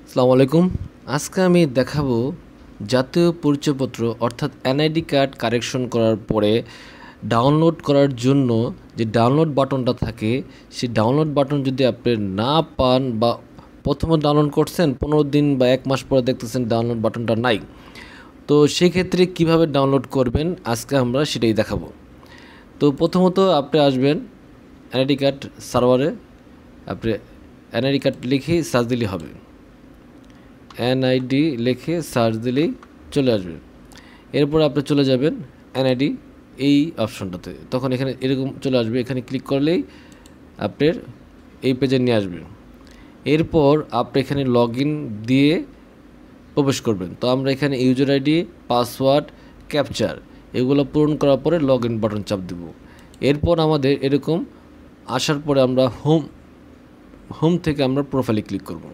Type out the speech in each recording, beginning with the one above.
আসসালামু আলাইকুম। আজকে আমি দেখাবো জাতীয় পরিচয়পত্র অর্থাৎ এনআইডি কার্ড কারেকশন করার পরে ডাউনলোড করার জন্য যে ডাউনলোড বাটনটা থাকে, সেই ডাউনলোড বাটন যদি আপনি না পান বা প্রথমে ডাউনলোড করছেন 15 দিন বা 1 মাস পরে দেখতেছেন ডাউনলোড বাটনটা নাই, তো সেক্ষেত্রে কিভাবে ডাউনলোড করবেন আজকে আমরা সেটাই দেখাবো। তো প্রথমত আপনি আসবেন এনআইডি কার্ড সার্ভারে, আপনি এনআইডি কার্ড লিখে সার্চ দিলে হবে। এনআইডি লিখে সার্চ দিলেই চলে আসবে। এরপর আপনি চলে যাবেন এনআইডি এই অপশনটাতে, তখন এখানে এরকম চলে আসবে। এখানে ক্লিক করলেই আপনার এই পেজে নিয়ে আসবে। এরপর আপনি এখানে লগ ইন দিয়ে প্রবেশ করবেন। তো আমরা এখানে ইউজার আইডি, পাসওয়ার্ড, ক্যাপচার এগুলো পূরণ করার পরে লগ ইন বাটন চাপ দেব। এরপর আমাদের এরকম আসার পরে আমরা হোম থেকে আমরা প্রোফাইলে ক্লিক করব।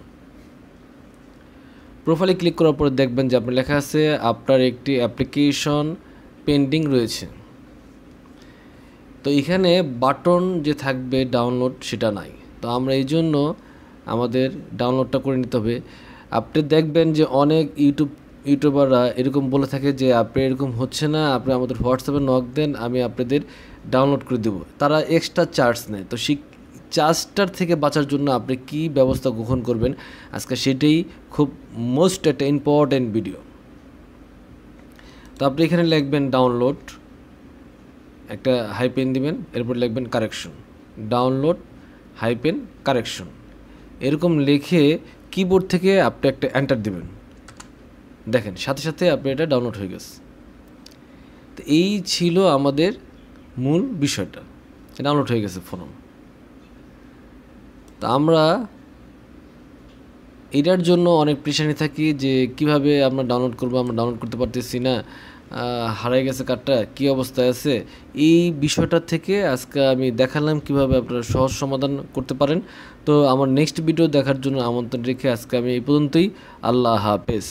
প্রোফাইলে ক্লিক করার পরে দেখবেন যে আপনার লেখা আছে আপনার একটি অ্যাপ্লিকেশন পেন্ডিং রয়েছে। তো এখানে বাটন যে থাকবে ডাউনলোড সেটা নাই, তো আমরা এই জন্য আমাদের ডাউনলোডটা করে নিতে হবে। আপনি দেখবেন যে অনেক ইউটিউবাররা এরকম বলে থাকে যে আপনি এরকম হচ্ছে না, আপনি আমাদের হোয়াটসঅ্যাপে নক দেন, আমি আপনাদের ডাউনলোড করে দেবো। তারা এক্সট্রা চার্জ নেয়। তো সেই চার্জটার থেকে বাঁচার জন্য আপনি কি ব্যবস্থা গ্রহণ করবেন আজকে সেটাই খুব মোস্ট একটা ইম্পর্ট্যান্ট ভিডিও। তো আপনি এখানে লিখবেন ডাউনলোড, একটা হাইপেন দিবেন, এরপর লিখবেন কারেকশন, ডাউনলোড হাইপেন কারেকশন, এরকম লিখে কিবোর্ড থেকে আপনি একটা এন্টার দিবেন। দেখেন সাথে সাথে আপনি এটা ডাউনলোড হয়ে গেছে। তো এই ছিল আমাদের মূল বিষয়টা, ডাউনলোড হয়ে গেছে ফোন। তো আমরা এটার জন্য অনেক প্রেশারে থাকি যে কিভাবে আমরা ডাউনলোড করব, আমরা ডাউনলোড করতে পারতেছি না, হারিয়ে গেছে কার্ডটা, কী অবস্থায় আছে। এই বিষয়টা থেকে আজকে আমি দেখালাম কিভাবে আপনারা সহজ সমাধান করতে পারেন। তো আমার নেক্সট ভিডিও দেখার জন্য আমন্ত্রণ রেখে আজকে আমি এই পর্যন্তই। আল্লাহ হাফেজ।